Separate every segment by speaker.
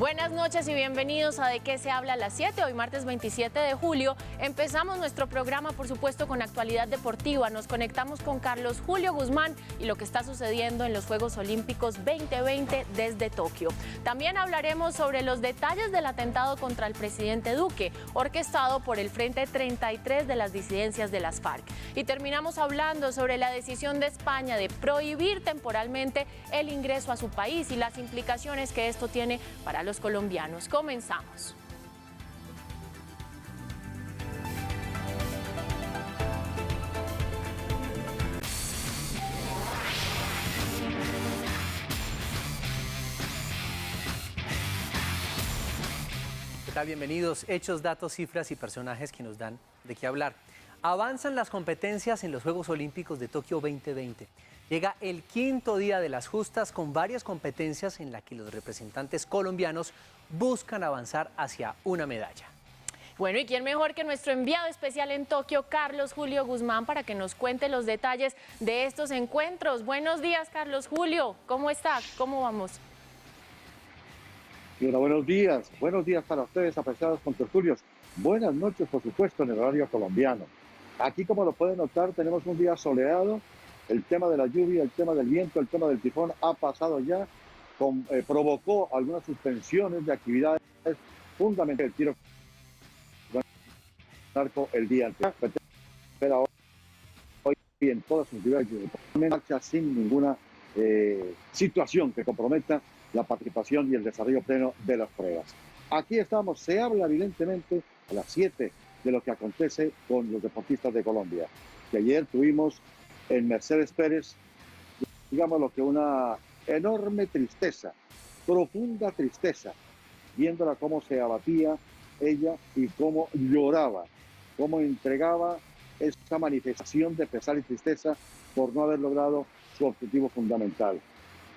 Speaker 1: Buenas noches y bienvenidos a De qué se habla a las 7. Hoy martes 27 de julio empezamos nuestro programa, por supuesto, con actualidad deportiva. Nos conectamos con Carlos Julio Guzmán y lo que está sucediendo en los Juegos Olímpicos 2020 desde Tokio. También hablaremos sobre los detalles del atentado contra el presidente Duque, orquestado por el Frente 33 de las disidencias de las FARC. Y terminamos hablando sobre la decisión de España de prohibir temporalmente el ingreso a su país y las implicaciones que esto tiene para los colombianos. Comenzamos.
Speaker 2: ¿Qué tal? Bienvenidos. Hechos, datos, cifras y personajes que nos dan de qué hablar. Avanzan las competencias en los Juegos Olímpicos de Tokio 2020. Llega el quinto día de las justas con varias competencias en las que los representantes colombianos buscan avanzar hacia una medalla.
Speaker 1: Bueno, ¿y quién mejor que nuestro enviado especial en Tokio, Carlos Julio Guzmán, para que nos cuente los detalles de estos encuentros? Buenos días, Carlos Julio. ¿Cómo está? ¿Cómo vamos?
Speaker 3: Hola, buenos días para ustedes, apreciados contertulios. Buenas noches, por supuesto, en el horario colombiano. Aquí, como lo pueden notar, tenemos un día soleado. El tema de la lluvia, el tema del viento, el tema del tifón ha pasado ya. Provocó algunas suspensiones de actividades fundamentales del tiro con arco el día anterior. Pero hoy en todas sus actividades marcha sin ninguna situación que comprometa la participación y el desarrollo pleno de las pruebas. Aquí estamos, se habla evidentemente a las 7 de lo que acontece con los deportistas de Colombia, que ayer tuvimos en Mercedes Pérez, digamos lo que una enorme tristeza, profunda tristeza, viéndola cómo se abatía ella y cómo lloraba, cómo entregaba esa manifestación de pesar y tristeza por no haber logrado su objetivo fundamental.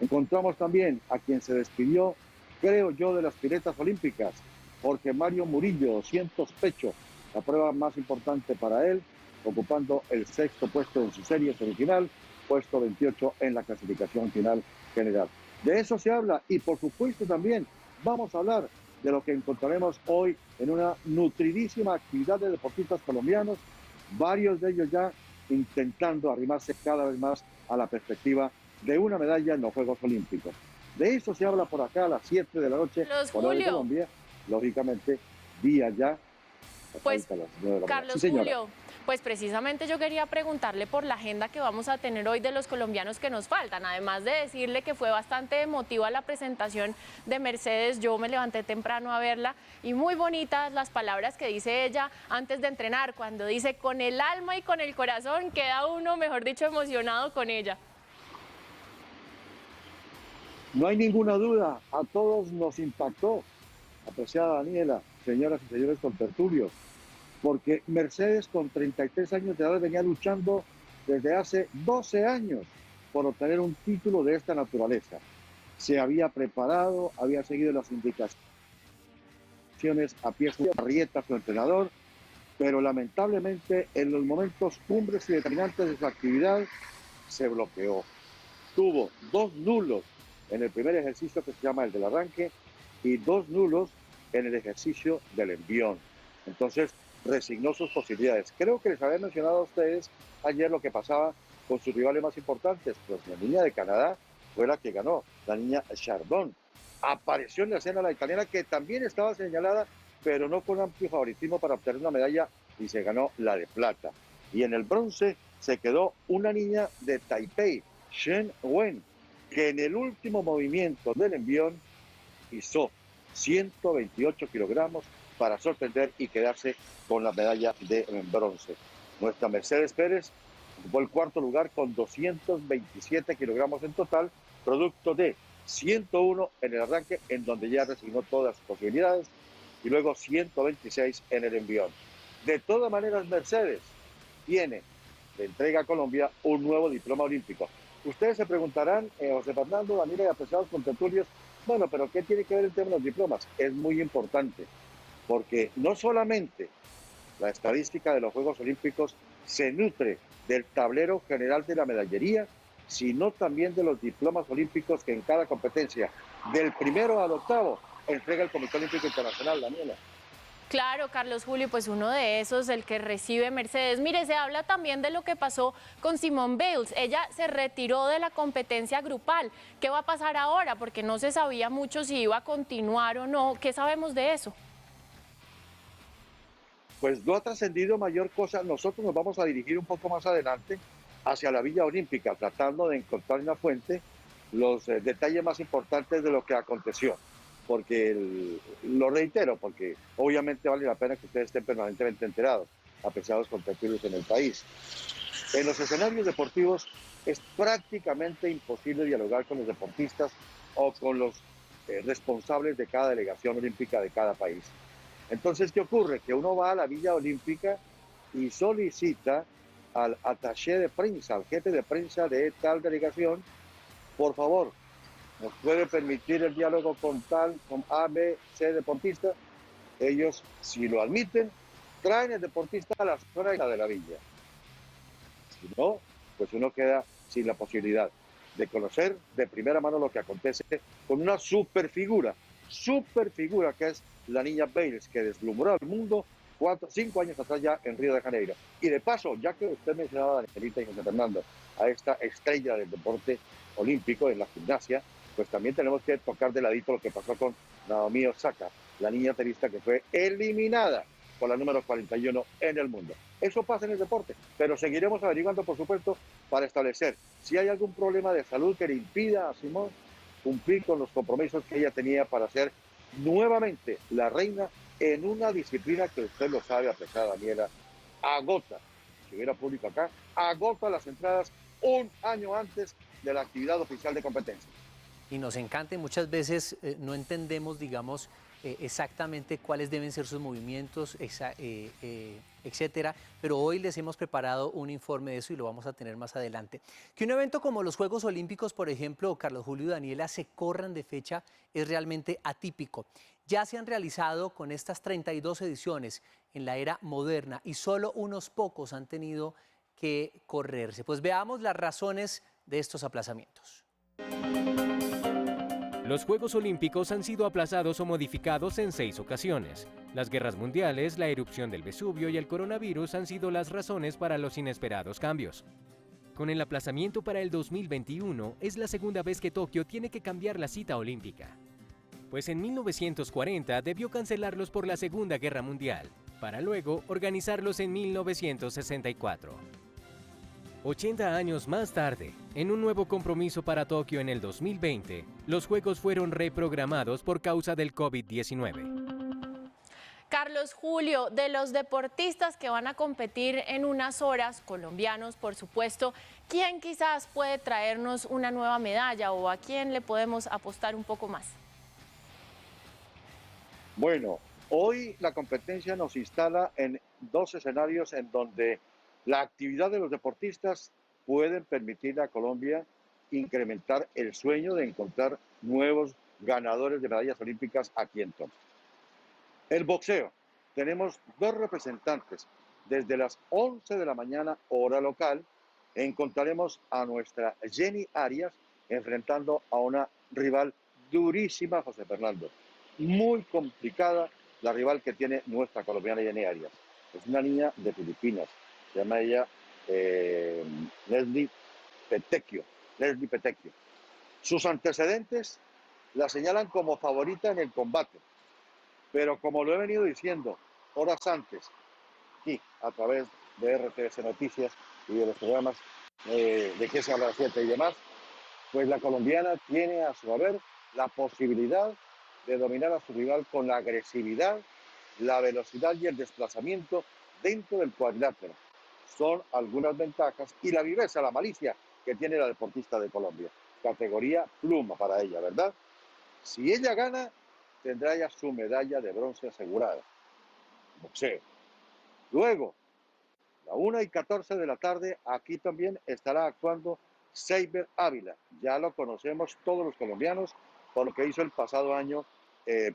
Speaker 3: Encontramos también a quien se despidió, creo yo, de las piletas olímpicas, Jorge Mario Murillo, 200 pecho, la prueba más importante para él, ocupando el sexto puesto en su serie semifinal, puesto 28 en la clasificación final general. De eso se habla y por supuesto también vamos a hablar de lo que encontraremos hoy en una nutridísima actividad de deportistas colombianos, varios de ellos ya intentando arrimarse cada vez más a la perspectiva de una medalla en los Juegos Olímpicos. De eso se habla por acá a las 7 de la noche, hora de Colombia, lógicamente, día ya.
Speaker 1: Pues, Carlos
Speaker 3: sí,
Speaker 1: Julio, pues precisamente yo quería preguntarle por la agenda que vamos a tener hoy de los colombianos que nos faltan. Además de decirle que fue bastante emotiva la presentación de Mercedes, yo me levanté temprano a verla y muy bonitas las palabras que dice ella antes de entrenar, cuando dice con el alma y con el corazón, queda uno, mejor dicho, emocionado con ella.
Speaker 3: No hay ninguna duda, a todos nos impactó, apreciada Daniela, señoras y señores contertulios, porque Mercedes con 33 años de edad venía luchando desde hace 12 años por obtener un título de esta naturaleza. Se había preparado, había seguido las indicaciones a pie de Arrieta, su entrenador, pero lamentablemente en los momentos cumbres y determinantes de su actividad se bloqueó. Tuvo 2 nulos en el primer ejercicio, que se llama el del arranque, y 2 nulos en el ejercicio del envión. Entonces resignó sus posibilidades. Creo que les había mencionado a ustedes ayer lo que pasaba con sus rivales más importantes. Pues la niña de Canadá fue la que ganó, la niña Chardon. Apareció en la escena la italiana, que también estaba señalada, pero no con amplio favoritismo para obtener una medalla, y se ganó la de plata. Y en el bronce se quedó una niña de Taipei, Shen Wen, que en el último movimiento del envión hizo 128 kilogramos para sorprender y quedarse con la medalla de bronce. Nuestra Mercedes Pérez ocupó el cuarto lugar con 227 kilogramos en total, producto de 101 en el arranque, en donde ya resignó todas sus posibilidades, y luego 126 en el envión. De todas maneras, Mercedes le entrega a Colombia un nuevo diploma olímpico. Ustedes se preguntarán, José Fernando, Daniela y apreciados contertulios, bueno, pero ¿qué tiene que ver el tema de los diplomas? Es muy importante, porque no solamente la estadística de los Juegos Olímpicos se nutre del tablero general de la medallería, sino también de los diplomas olímpicos que en cada competencia, del primero al octavo, entrega el Comité Olímpico Internacional, Daniela.
Speaker 1: Claro, Carlos Julio, pues uno de esos, el que recibe Mercedes. Mire, se habla también de lo que pasó con Simone Biles. Ella se retiró de la competencia grupal. ¿Qué va a pasar ahora? Porque no se sabía mucho si iba a continuar o no. ¿Qué sabemos de eso?
Speaker 3: Pues no ha trascendido mayor cosa. Nosotros nos vamos a dirigir un poco más adelante hacia la Villa Olímpica, tratando de encontrar en la fuente los detalles más importantes de lo que aconteció. Porque lo reitero, porque obviamente vale la pena que ustedes estén permanentemente enterados, a pesar de los contratiempos en el país. En los escenarios deportivos es prácticamente imposible dialogar con los deportistas o con los responsables de cada delegación olímpica de cada país. Entonces, ¿qué ocurre? Que uno va a la Villa Olímpica y solicita al attaché de prensa, al jefe de prensa de tal delegación, por favor, ¿nos puede permitir el diálogo con A, B, C deportista? Ellos, si lo admiten, traen el deportista a la zona de la villa. Si no, pues uno queda sin la posibilidad de conocer de primera mano lo que acontece con una superfigura que es la niña Biles, que deslumbró al mundo 5 años atrás ya en Río de Janeiro. Y de paso, ya que usted mencionaba, Danielita y José Fernando, a esta estrella del deporte olímpico en la gimnasia, pues también tenemos que tocar de ladito lo que pasó con Naomi Osaka, la niña tenista que fue eliminada por la número 41 en el mundo. Eso pasa en el deporte, pero seguiremos averiguando, por supuesto, para establecer si hay algún problema de salud que le impida a Simone cumplir con los compromisos que ella tenía para ser nuevamente la reina en una disciplina que usted lo sabe, apreciada Daniela, agota, si hubiera público acá, agota las entradas un año antes de la actividad oficial de competencia.
Speaker 2: Y nos encanta y muchas veces no entendemos, digamos, exactamente cuáles deben ser sus movimientos, etcétera, pero hoy les hemos preparado un informe de eso y lo vamos a tener más adelante. Que un evento como los Juegos Olímpicos, por ejemplo, Carlos Julio y Daniela, se corran de fecha es realmente atípico. Ya se han realizado con estas 32 ediciones en la era moderna y solo unos pocos han tenido que correrse. Pues veamos las razones de estos aplazamientos.
Speaker 4: Los Juegos Olímpicos han sido aplazados o modificados en 6 ocasiones. Las guerras mundiales, la erupción del Vesubio y el coronavirus han sido las razones para los inesperados cambios. Con el aplazamiento para el 2021, es la segunda vez que Tokio tiene que cambiar la cita olímpica. Pues en 1940 debió cancelarlos por la Segunda Guerra Mundial, para luego organizarlos en 1964. 80 años más tarde, en un nuevo compromiso para Tokio en el 2020, los Juegos fueron reprogramados por causa del COVID-19.
Speaker 1: Carlos Julio, de los deportistas que van a competir en unas horas, colombianos por supuesto, ¿quién quizás puede traernos una nueva medalla o a quién le podemos apostar un poco más?
Speaker 3: Bueno, hoy la competencia nos instala en 2 escenarios en donde la actividad de los deportistas pueden permitir a Colombia incrementar el sueño de encontrar nuevos ganadores de medallas olímpicas aquí en Tokio. El boxeo. Tenemos 2 representantes. Desde las 11 de la mañana, hora local, encontraremos a nuestra Jenny Arias enfrentando a una rival durísima, José Fernando. Muy complicada la rival que tiene nuestra colombiana Jenny Arias. Es una niña de Filipinas. Se llama ella Leslie Petecchio. Sus antecedentes la señalan como favorita en el combate, pero como lo he venido diciendo horas antes, aquí a través de RTS Noticias y de los programas de qué se habla a las 7 y demás, pues la colombiana tiene a su haber la posibilidad de dominar a su rival con la agresividad, la velocidad y el desplazamiento dentro del cuadrilátero. Son algunas ventajas y la viveza, la malicia que tiene la deportista de Colombia. Categoría pluma para ella, ¿verdad? Si ella gana, tendrá ya su medalla de bronce asegurada. Boxeo. Luego, a 1:14 de la tarde, aquí también estará actuando Seiber Ávila. Ya lo conocemos todos los colombianos por lo que hizo el pasado año en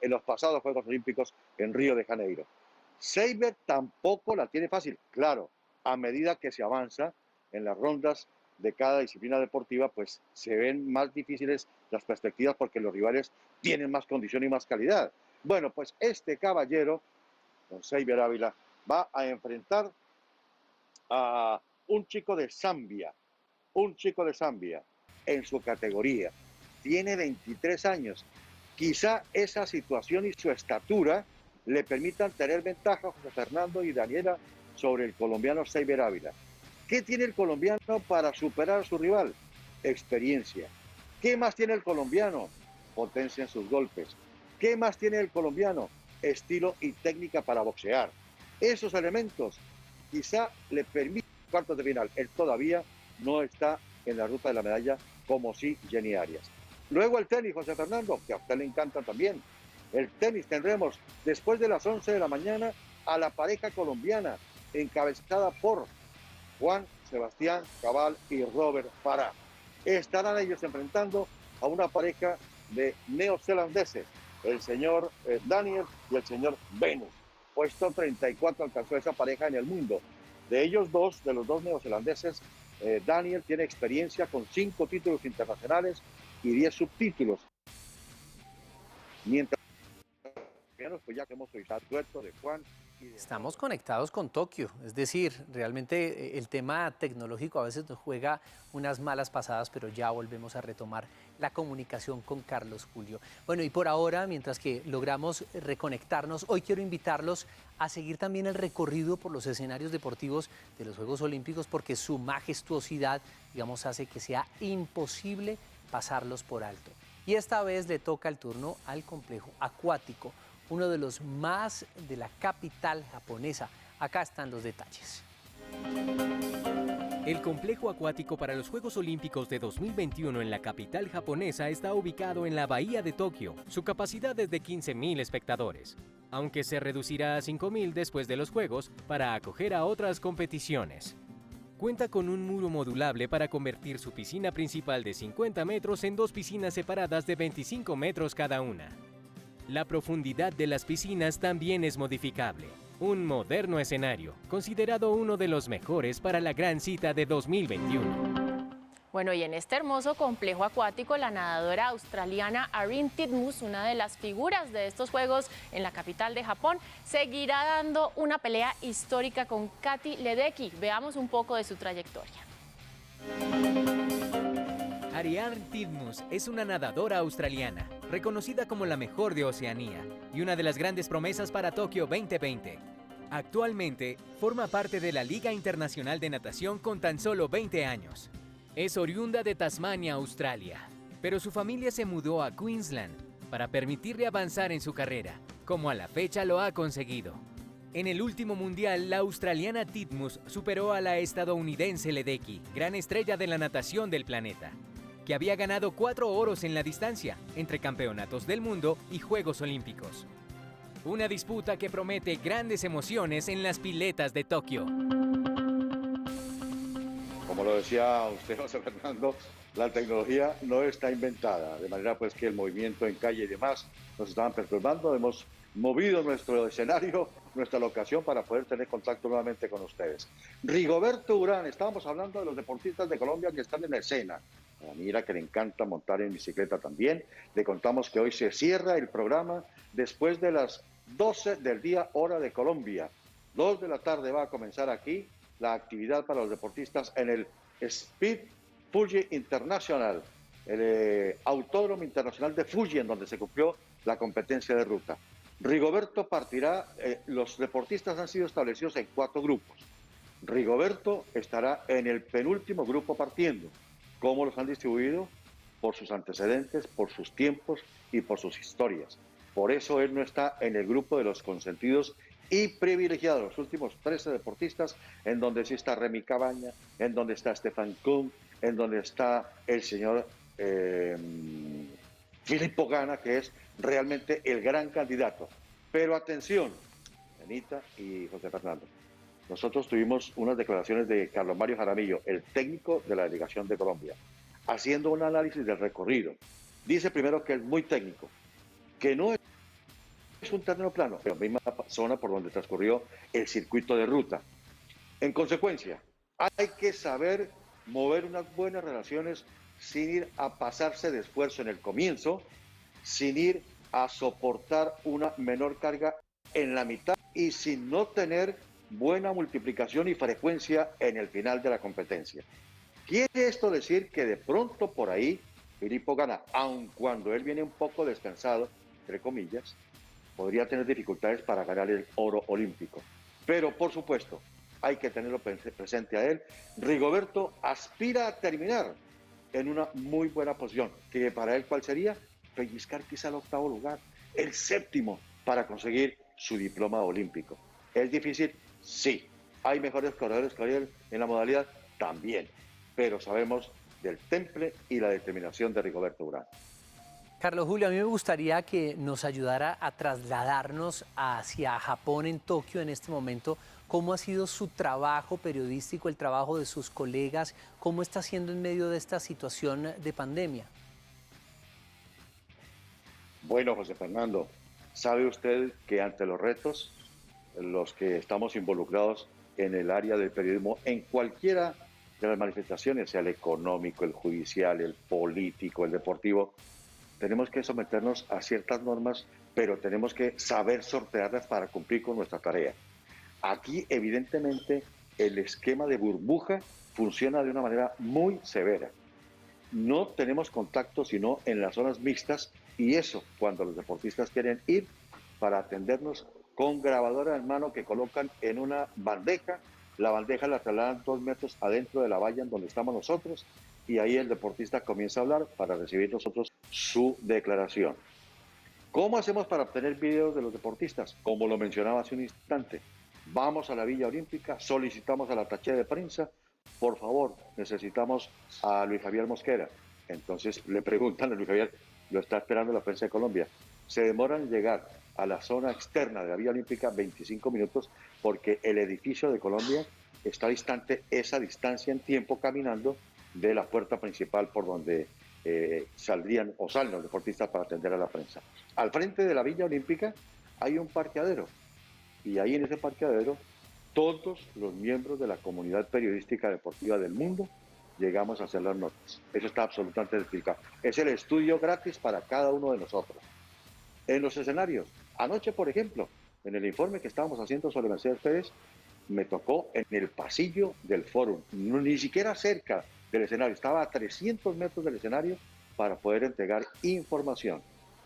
Speaker 3: los pasados Juegos Olímpicos en Río de Janeiro. Seiber tampoco la tiene fácil, claro, a medida que se avanza en las rondas de cada disciplina deportiva, pues se ven más difíciles las perspectivas porque los rivales tienen más condición y más calidad. Bueno, pues este caballero, don Seiber Ávila, va a enfrentar a un chico de Zambia en su categoría. Tiene 23 años. Quizá esa situación y su estatura le permitan tener ventaja a José Fernando y Daniela sobre el colombiano Seiber Ávila. ¿Qué tiene el colombiano para superar a su rival? Experiencia. ¿Qué más tiene el colombiano? Potencia en sus golpes. ¿Qué más tiene el colombiano? Estilo y técnica para boxear. Esos elementos quizá le permitan cuartos de final. Él todavía no está en la ruta de la medalla como sí Jenny Arias. Luego el tenis, José Fernando, que a usted le encanta también. El tenis tendremos después de las 11 de la mañana a la pareja colombiana encabezada por Juan Sebastián Cabal y Robert Farah. Estarán ellos enfrentando a una pareja de neozelandeses, el señor Daniel y el señor Venus. Puesto 34 alcanzó esa pareja en el mundo. De ellos dos, de los dos neozelandeses, Daniel tiene experiencia con 5 títulos internacionales y 10 subtítulos. Mientras pues ya que hemos oído el dueto de Juan.
Speaker 2: Estamos conectados con Tokio, es decir, realmente el tema tecnológico a veces nos juega unas malas pasadas, pero ya volvemos a retomar la comunicación con Carlos Julio. Bueno, y por ahora, mientras que logramos reconectarnos, hoy quiero invitarlos a seguir también el recorrido por los escenarios deportivos de los Juegos Olímpicos, porque su majestuosidad, digamos, hace que sea imposible pasarlos por alto. Y esta vez le toca el turno al complejo acuático, uno de los más de la capital japonesa. Acá están los detalles.
Speaker 4: El complejo acuático para los Juegos Olímpicos de 2021 en la capital japonesa está ubicado en la bahía de Tokio. Su capacidad es de 15.000 espectadores, aunque se reducirá a 5.000 después de los Juegos para acoger a otras competiciones. Cuenta con un muro modulable para convertir su piscina principal de 50 metros en 2 piscinas separadas de 25 metros cada una. La profundidad de las piscinas también es modificable. Un moderno escenario, considerado uno de los mejores para la gran cita de 2021.
Speaker 1: Bueno, y en este hermoso complejo acuático, la nadadora australiana Arin Titmus, una de las figuras de estos Juegos en la capital de Japón, seguirá dando una pelea histórica con Katie Ledecky. Veamos un poco de su trayectoria.
Speaker 5: Arin Titmus es una nadadora australiana, reconocida como la mejor de Oceanía y una de las grandes promesas para Tokio 2020. Actualmente, forma parte de la Liga Internacional de Natación con tan solo 20 años. Es oriunda de Tasmania, Australia, pero su familia se mudó a Queensland para permitirle avanzar en su carrera, como a la fecha lo ha conseguido. En el último mundial, la australiana Titmus superó a la estadounidense Ledecky, gran estrella de la natación del planeta, que había ganado 4 oros en la distancia, entre campeonatos del mundo y Juegos Olímpicos. Una disputa que promete grandes emociones en las piletas de Tokio.
Speaker 3: Como lo decía usted, José Fernando, la tecnología no está inventada, de manera pues que el movimiento en calle y demás nos estaban perturbando. Hemos movido nuestro escenario, nuestra locación para poder tener contacto nuevamente con ustedes. Rigoberto Urán, estábamos hablando de los deportistas de Colombia que están en la escena. A Mira que le encanta montar en bicicleta también. Le contamos que hoy se cierra el programa después de las 12 del día hora de Colombia. 2 de la tarde va a comenzar aquí la actividad para los deportistas en el Speed Fuji International, el Autódromo Internacional de Fuji, en donde se cumplió la competencia de ruta. Rigoberto partirá, los deportistas han sido establecidos en 4 grupos. Rigoberto estará en el penúltimo grupo partiendo. ¿Cómo los han distribuido? Por sus antecedentes, por sus tiempos y por sus historias. Por eso él no está en el grupo de los consentidos y privilegiados, los últimos 13 deportistas, en donde sí está Remy Cabaña, en donde está Stefan Kuhn, en donde está el señor Filippo Ganna, que es realmente el gran candidato. Pero atención, Anita y José Fernando, nosotros tuvimos unas declaraciones de Carlos Mario Jaramillo, el técnico de la delegación de Colombia, haciendo un análisis del recorrido. Dice primero que es muy técnico, que no es un terreno plano, pero la misma zona por donde transcurrió el circuito de ruta. En consecuencia, hay que saber mover unas buenas relaciones sin ir a pasarse de esfuerzo en el comienzo, sin ir a soportar una menor carga en la mitad y sin no tener buena multiplicación y frecuencia en el final de la competencia. ¿Quiere esto decir que de pronto por ahí Filippo Ganna, aun cuando él viene un poco descansado, entre comillas, podría tener dificultades para ganar el oro olímpico? Pero por supuesto, hay que tenerlo presente a él. Rigoberto aspira a terminar en una muy buena posición, que para él, ¿cuál sería? Pellizcar quizá el octavo lugar, el séptimo, para conseguir su diploma olímpico. ¿Es difícil? Sí. ¿Hay mejores corredores que él en la modalidad? También. Pero sabemos del temple y la determinación de Rigoberto Urán.
Speaker 2: Carlos Julio, a mí me gustaría que nos ayudara a trasladarnos hacia Japón, en Tokio, en este momento. ¿Cómo ha sido su trabajo periodístico, el trabajo de sus colegas? ¿Cómo está siendo en medio de esta situación de pandemia?
Speaker 3: Bueno, José Fernando, ¿sabe usted que ante los retos, los que estamos involucrados en el área del periodismo, en cualquiera de las manifestaciones, sea el económico, el judicial, el político, el deportivo, tenemos que someternos a ciertas normas, pero tenemos que saber sortearlas para cumplir con nuestra tarea? Aquí, evidentemente, el esquema de burbuja funciona de una manera muy severa. No tenemos contacto sino en las zonas mixtas, y eso cuando los deportistas quieren ir para atendernos con grabadora en mano que colocan en una bandeja. La bandeja la trasladan 2 metros adentro de la valla en donde estamos nosotros, y ahí el deportista comienza a hablar para recibir nosotros su declaración. ¿Cómo hacemos para obtener videos de los deportistas? Como lo mencionaba hace un instante, vamos a la Villa Olímpica, solicitamos al ataché de prensa, por favor, necesitamos a Luis Javier Mosquera. Entonces le preguntan a Luis Javier, lo está esperando la prensa de Colombia. Se demoran en llegar a la zona externa de la Villa Olímpica 25 minutos porque el edificio de Colombia está distante esa distancia en tiempo caminando de la puerta principal por donde saldrían o salen los deportistas para atender a la prensa. Al frente de la Villa Olímpica hay un parqueadero, y ahí en ese parqueadero todos los miembros de la comunidad periodística deportiva del mundo llegamos a hacer las notas. Eso está absolutamente explicado. Es el estudio gratis para cada uno de nosotros. En los escenarios, anoche, por ejemplo, en el informe que estábamos haciendo sobre Mercedes Pérez, me tocó en el pasillo del fórum, ni siquiera cerca del escenario, estaba a 300 metros del escenario para poder entregar información.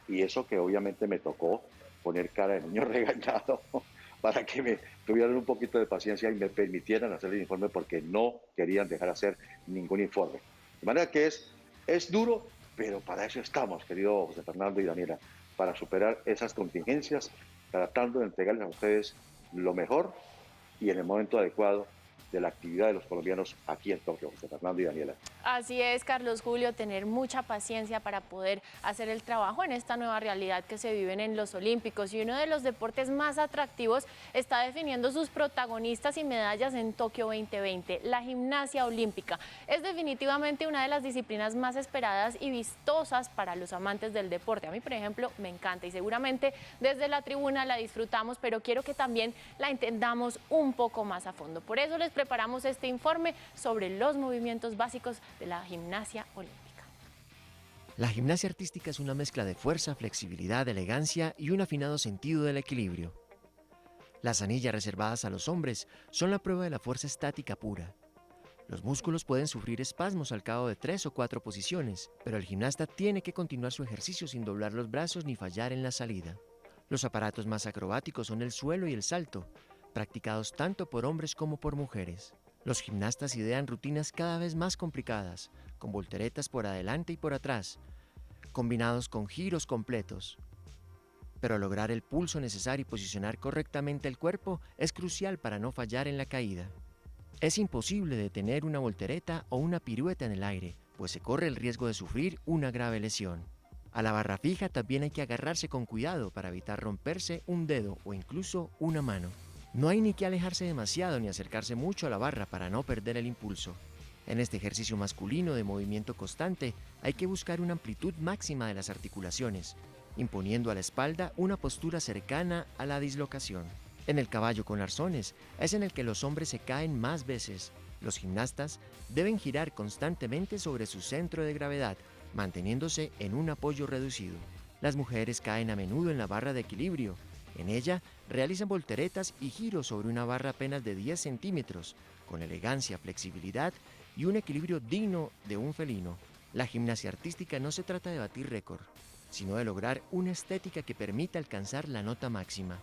Speaker 3: Y eso que obviamente me tocó poner cara de niño regañado para que me tuvieran un poquito de paciencia y me permitieran hacer el informe, porque no querían dejar hacer ningún informe. De manera que es duro, pero para eso estamos, querido José Fernando y Daniela, para superar esas contingencias, tratando de entregarles a ustedes lo mejor y en el momento adecuado de la actividad de los colombianos aquí en Tokio, José Fernando y Daniela.
Speaker 1: Así es, Carlos Julio, tener mucha paciencia para poder hacer el trabajo en esta nueva realidad que se viven en los Olímpicos. Y uno de los deportes más atractivos está definiendo sus protagonistas y medallas en Tokio 2020, la gimnasia olímpica. Es definitivamente una de las disciplinas más esperadas y vistosas para los amantes del deporte. A mí, por ejemplo, me encanta y seguramente desde la tribuna la disfrutamos, pero quiero que también la entendamos un poco más a fondo. Por eso les preparamos este informe sobre los movimientos básicos de la gimnasia olímpica.
Speaker 6: La gimnasia artística es una mezcla de fuerza, flexibilidad, elegancia y un afinado sentido del equilibrio. Las anillas reservadas a los hombres son la prueba de la fuerza estática pura. Los músculos pueden sufrir espasmos al cabo de 3 o 4 posiciones, pero el gimnasta tiene que continuar su ejercicio sin doblar los brazos ni fallar en la salida. Los aparatos más acrobáticos son el suelo y el salto, practicados tanto por hombres como por mujeres. Los gimnastas idean rutinas cada vez más complicadas, con volteretas por adelante y por atrás, combinados con giros completos. Pero lograr el pulso necesario y posicionar correctamente el cuerpo es crucial para no fallar en la caída. Es imposible detener una voltereta o una pirueta en el aire, pues se corre el riesgo de sufrir una grave lesión. A la barra fija también hay que agarrarse con cuidado para evitar romperse un dedo o incluso una mano. No hay ni que alejarse demasiado ni acercarse mucho a la barra para no perder el impulso. En este ejercicio masculino de movimiento constante hay que buscar una amplitud máxima de las articulaciones, imponiendo a la espalda una postura cercana a la dislocación. En el caballo con arzones es en el que los hombres se caen más veces. Los gimnastas deben girar constantemente sobre su centro de gravedad, manteniéndose en un apoyo reducido. Las mujeres caen a menudo en la barra de equilibrio. En ella realizan volteretas y giros sobre una barra apenas de 10 centímetros, con elegancia, flexibilidad y un equilibrio digno de un felino. La gimnasia artística no se trata de batir récord, sino de lograr una estética que permita alcanzar la nota máxima.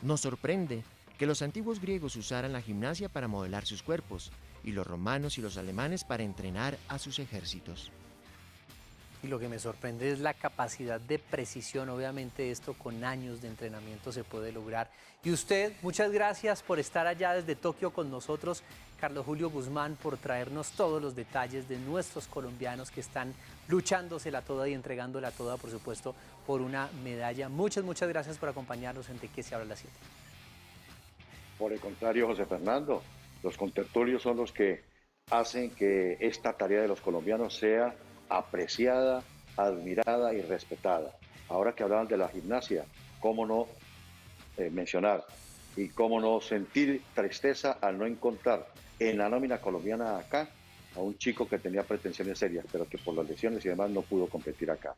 Speaker 6: Nos sorprende que los antiguos griegos usaran la gimnasia para modelar sus cuerpos y los romanos y los alemanes para entrenar a sus ejércitos.
Speaker 2: Y lo que me sorprende es la capacidad de precisión. Obviamente esto con años de entrenamiento se puede lograr. Y usted, muchas gracias por estar allá desde Tokio con nosotros, Carlos Julio Guzmán, por traernos todos los detalles de nuestros colombianos que están luchándosela toda y entregándola toda, por supuesto, por una medalla. Muchas gracias por acompañarnos en De Qué se habla a las 7.
Speaker 3: Por el contrario, José Fernando, los contertulios son los que hacen que esta tarea de los colombianos sea apreciada, admirada y respetada. Ahora que hablaban de la gimnasia, cómo no mencionar y cómo no sentir tristeza al no encontrar en la nómina colombiana acá a un chico que tenía pretensiones serias, pero que por las lesiones y demás no pudo competir acá.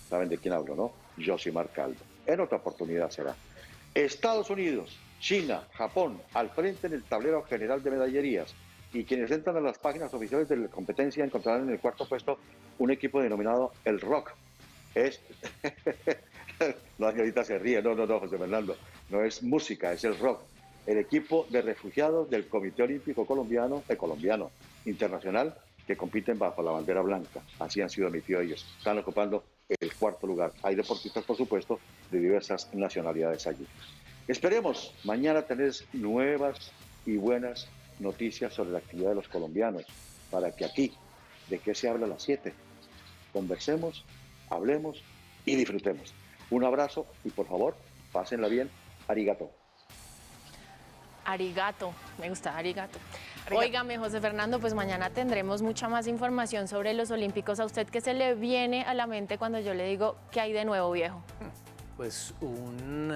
Speaker 3: ¿Saben de quién hablo, no? Josimar Calvo. En otra oportunidad será. Estados Unidos, China, Japón, al frente en el tablero general de medallerías. Y quienes entran a las páginas oficiales de la competencia encontrarán en el cuarto puesto un equipo denominado El Rock. Es... La señorita se ríe, no, José Fernando, no es música, es El Rock. El equipo de refugiados del Comité Olímpico Colombiano, internacional, que compiten bajo la bandera blanca. Así han sido emitidos ellos. Están ocupando el cuarto lugar. Hay deportistas, por supuesto, de diversas nacionalidades allí. Esperemos mañana tener nuevas y buenas noticias sobre la actividad de los colombianos, para que aquí, de qué se habla a las 7, conversemos, hablemos y disfrutemos. Un abrazo y por favor, pásenla bien. Arigato.
Speaker 1: Arigato, me gusta, arigato. Óigame, José Fernando, pues mañana tendremos mucha más información sobre los Olímpicos. ¿A usted qué se le viene a la mente cuando yo le digo qué hay de nuevo, viejo?
Speaker 2: Pues un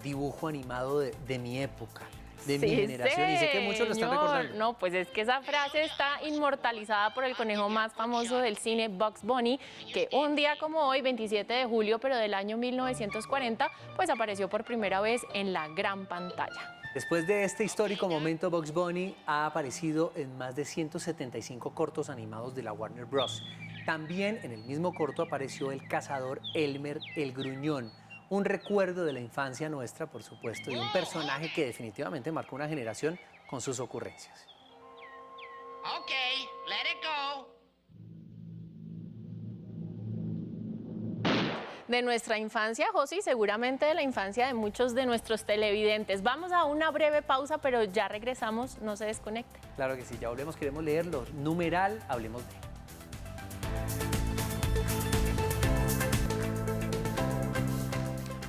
Speaker 2: dibujo animado de mi época, de mi generación, y sé que muchos lo están recordando.
Speaker 1: No, pues es que esa frase está inmortalizada por el conejo más famoso del cine, Bugs Bunny, que un día como hoy, 27 de julio, pero del año 1940, pues apareció por primera vez en la gran pantalla.
Speaker 2: Después de este histórico momento, Bugs Bunny ha aparecido en más de 175 cortos animados de la Warner Bros. También en el mismo corto apareció el cazador Elmer el Gruñón, un recuerdo de la infancia nuestra, por supuesto, y un personaje que definitivamente marcó una generación con sus ocurrencias.
Speaker 7: Okay, let it go.
Speaker 1: De nuestra infancia, Josi, seguramente de la infancia de muchos de nuestros televidentes. Vamos a una breve pausa, pero ya regresamos, no se desconecte.
Speaker 2: Claro que sí, ya volvemos, queremos leerlo. Numeral, hablemos de él.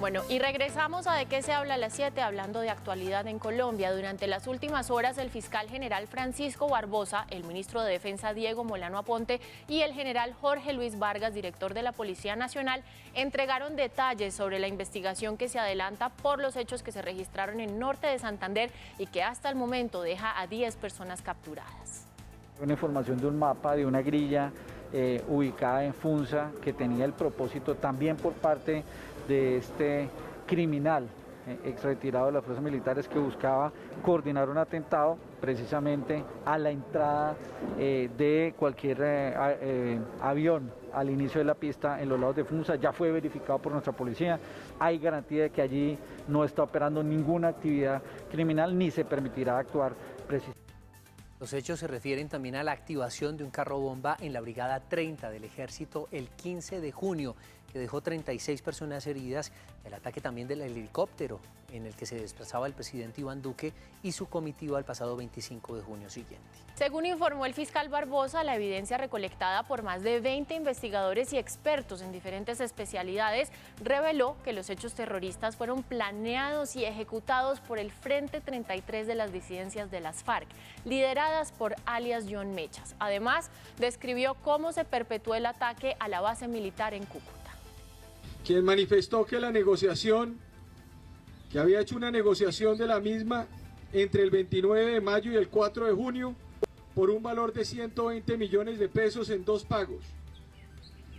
Speaker 1: Bueno, y regresamos a De Qué se habla a las 7, hablando de actualidad en Colombia. Durante las últimas horas, el fiscal general Francisco Barbosa, el ministro de Defensa Diego Molano Aponte y el general Jorge Luis Vargas, director de la Policía Nacional, entregaron detalles sobre la investigación que se adelanta por los hechos que se registraron en norte de Santander y que hasta el momento deja a 10 personas capturadas.
Speaker 8: Una información de un mapa, de una grilla ubicada en Funza, que tenía el propósito también por parte de este criminal ex retirado de las fuerzas militares que buscaba coordinar un atentado precisamente a la entrada de cualquier avión al inicio de la pista en los lados de Funza. Ya fue verificado por nuestra policía, hay garantía de que allí no está operando ninguna actividad criminal ni se permitirá actuar precisamente.
Speaker 2: Los hechos se refieren también a la activación de un carro bomba en la Brigada 30 del Ejército el 15 de junio, que dejó 36 personas heridas, el ataque también del helicóptero en el que se desplazaba el presidente Iván Duque y su comitiva el pasado 25 de junio siguiente.
Speaker 1: Según informó el fiscal Barbosa, la evidencia recolectada por más de 20 investigadores y expertos en diferentes especialidades reveló que los hechos terroristas fueron planeados y ejecutados por el Frente 33 de las disidencias de las FARC, lideradas por alias John Mechas. Además, describió cómo se perpetuó el ataque a la base militar en Cúcuta.
Speaker 9: Quien manifestó que la negociación que había hecho una negociación de la misma entre el 29 de mayo y el 4 de junio por un valor de 120 millones de pesos en 2 pagos.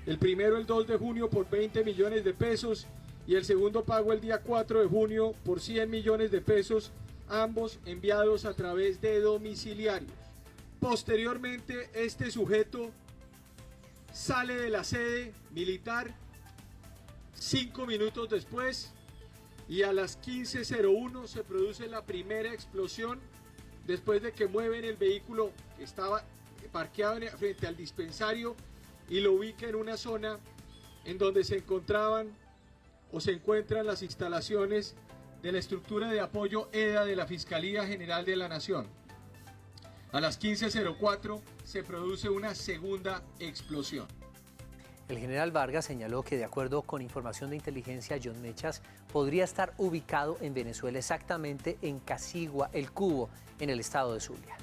Speaker 9: El primero el 2 de junio por 20 millones de pesos y el segundo pago el día 4 de junio por 100 millones de pesos, ambos enviados a través de domiciliarios. Posteriormente, este sujeto sale de la sede militar 5 minutos después y a las 15:01 se produce la primera explosión después de que mueven el vehículo que estaba parqueado frente al dispensario y lo ubica en una zona en donde se encontraban o se encuentran las instalaciones de la estructura de apoyo EDA de la Fiscalía General de la Nación. A las 15:04 se produce una segunda explosión.
Speaker 2: El general Vargas señaló que de acuerdo con información de inteligencia, John Mechas podría estar ubicado en Venezuela, exactamente en Casigua, El Cubo, en el estado de Zulia.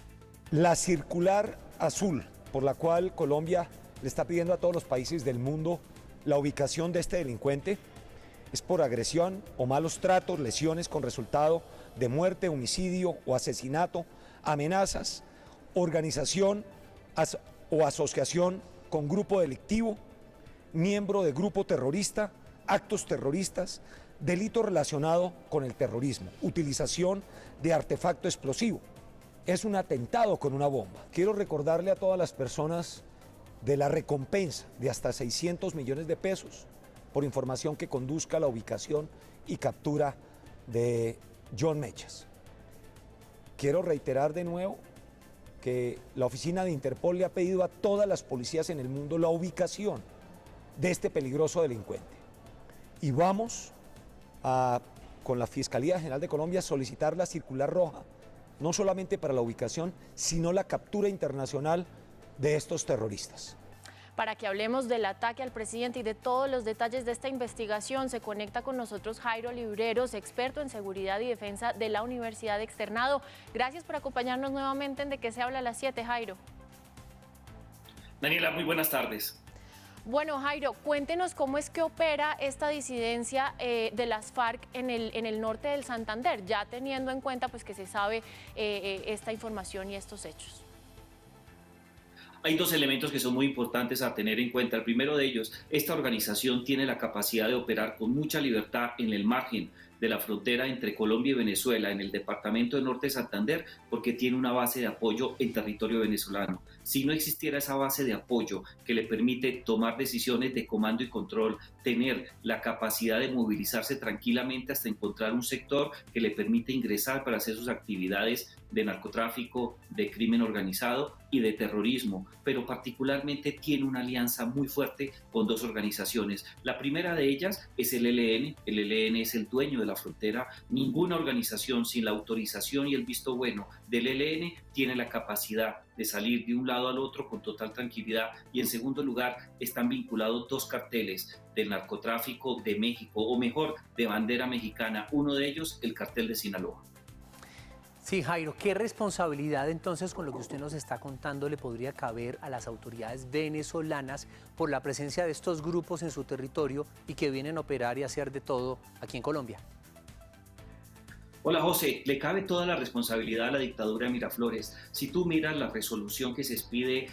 Speaker 10: La circular azul por la cual Colombia le está pidiendo a todos los países del mundo la ubicación de este delincuente es por agresión o malos tratos, lesiones con resultado de muerte, homicidio o asesinato, amenazas, organización o asociación con grupo delictivo, miembro de grupo terrorista, actos terroristas, delito relacionado con el terrorismo, utilización de artefacto explosivo. Es un atentado con una bomba. Quiero recordarle a todas las personas de la recompensa de hasta 600 millones de pesos por información que conduzca a la ubicación y captura de John Mechas. Quiero reiterar de nuevo que la oficina de Interpol le ha pedido a todas las policías en el mundo la ubicación de este peligroso delincuente. Y vamos con la Fiscalía General de Colombia a solicitar la circular roja, no solamente para la ubicación, sino la captura internacional de estos terroristas.
Speaker 1: Para que hablemos del ataque al presidente y de todos los detalles de esta investigación, se conecta con nosotros Jairo Libreros, experto en seguridad y defensa de la Universidad Externado. Gracias por acompañarnos nuevamente en De qué se habla a las 7, Jairo.
Speaker 11: Daniela, muy buenas tardes.
Speaker 1: Bueno, Jairo, cuéntenos cómo es que opera esta disidencia de las FARC en el norte del Santander, ya teniendo en cuenta pues, que se sabe esta información y estos hechos.
Speaker 11: Hay dos elementos que son muy importantes a tener en cuenta. El primero de ellos, esta organización tiene la capacidad de operar con mucha libertad en el margen de la frontera entre Colombia y Venezuela, en el departamento de Norte de Santander, porque tiene una base de apoyo en territorio venezolano. Si no existiera esa base de apoyo que le permite tomar decisiones de comando y control, tener la capacidad de movilizarse tranquilamente hasta encontrar un sector que le permite ingresar para hacer sus actividades de narcotráfico, de crimen organizado y de terrorismo, pero particularmente tiene una alianza muy fuerte con dos organizaciones. La primera de ellas es el ELN. El ELN es el dueño de la frontera. Ninguna organización sin la autorización y el visto bueno del ELN tiene la capacidad de salir de un lado al otro con total tranquilidad. Y en segundo lugar, están vinculados dos carteles del narcotráfico de México, o mejor, de bandera mexicana. Uno de ellos, el cartel de Sinaloa.
Speaker 2: Sí, Jairo, ¿qué responsabilidad entonces con lo que usted nos está contando le podría caber a las autoridades venezolanas por la presencia de estos grupos en su territorio y que vienen a operar y hacer de todo aquí en Colombia?
Speaker 11: Hola José, le cabe toda la responsabilidad a la dictadura de Miraflores. Si tú miras la resolución que se expide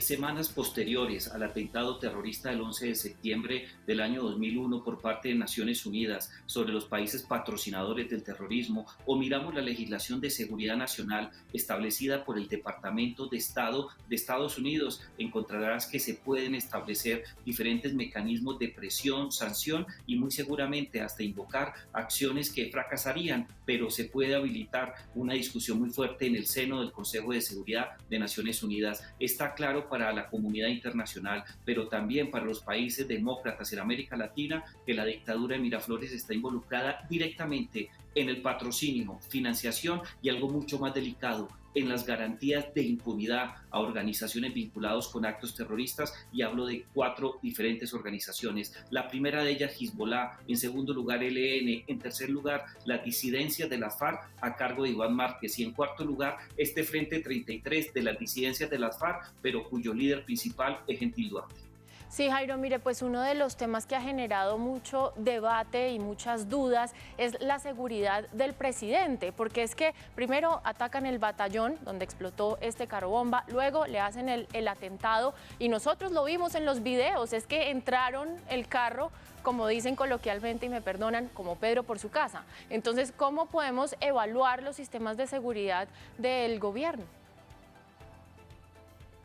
Speaker 11: semanas posteriores al atentado terrorista del 11 de septiembre del año 2001 por parte de Naciones Unidas sobre los países patrocinadores del terrorismo, o miramos la legislación de seguridad nacional establecida por el Departamento de Estado de Estados Unidos, encontrarás que se pueden establecer diferentes mecanismos de presión, sanción y muy seguramente hasta invocar acciones que fracasarían, pero se puede habilitar una discusión muy fuerte en el seno del Consejo de Seguridad de Naciones Unidas. Está claro para la comunidad internacional, pero también para los países demócratas en América Latina, que la dictadura de Miraflores está involucrada directamente en el patrocinio, financiación y algo mucho más delicado, en las garantías de impunidad a organizaciones vinculadas con actos terroristas, y hablo de 4 diferentes organizaciones. La primera de ellas, Hezbollah; en segundo lugar, ELN; en tercer lugar, las disidencias de la FARC a cargo de Iván Márquez; y en cuarto lugar, este Frente 33 de las disidencias de las FARC, pero cuyo líder principal es Gentil Duarte.
Speaker 1: Sí, Jairo, mire, pues uno de los temas que ha generado mucho debate y muchas dudas es la seguridad del presidente, porque es que primero atacan el batallón donde explotó este carro bomba, luego le hacen el atentado y nosotros lo vimos en los videos, es que entraron el carro, como dicen coloquialmente y me perdonan, como Pedro por su casa. Entonces, ¿cómo podemos evaluar los sistemas de seguridad del gobierno?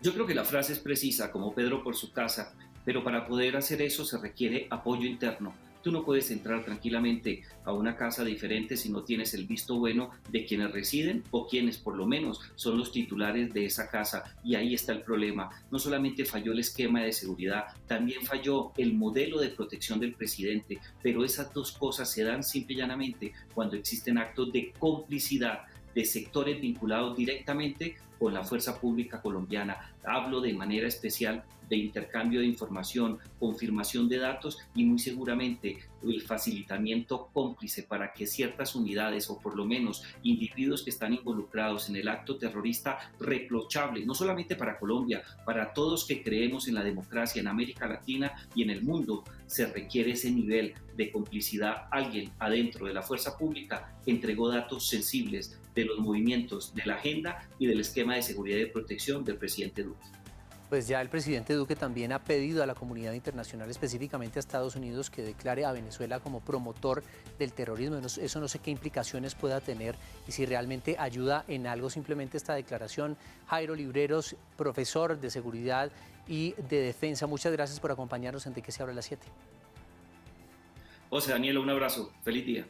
Speaker 11: Yo creo que la frase es precisa, como Pedro por su casa, pero para poder hacer eso se requiere apoyo interno. Tú no puedes entrar tranquilamente a una casa diferente si no tienes el visto bueno de quienes residen o quienes por lo menos son los titulares de esa casa. Y ahí está el problema. No solamente falló el esquema de seguridad, también falló el modelo de protección del presidente. Pero esas dos cosas se dan simple y llanamente cuando existen actos de complicidad de sectores vinculados directamente con la fuerza pública colombiana. Hablo de manera especial de intercambio de información, confirmación de datos y muy seguramente el facilitamiento cómplice para que ciertas unidades o por lo menos individuos que están involucrados en el acto terrorista reprochable, no solamente para Colombia, para todos que creemos en la democracia en América Latina y en el mundo, se requiere ese nivel de complicidad. Alguien adentro de la fuerza pública entregó datos sensibles de los movimientos, de la agenda y del esquema de seguridad y protección del presidente Duque.
Speaker 2: Pues ya el presidente Duque también ha pedido a la comunidad internacional, específicamente a Estados Unidos, que declare a Venezuela como promotor del terrorismo. Eso no sé qué implicaciones pueda tener y si realmente ayuda en algo simplemente esta declaración. Jairo Libreros, profesor de seguridad y de defensa, muchas gracias por acompañarnos en De Qué se habla a las 7.
Speaker 11: José Daniela, un abrazo, feliz día.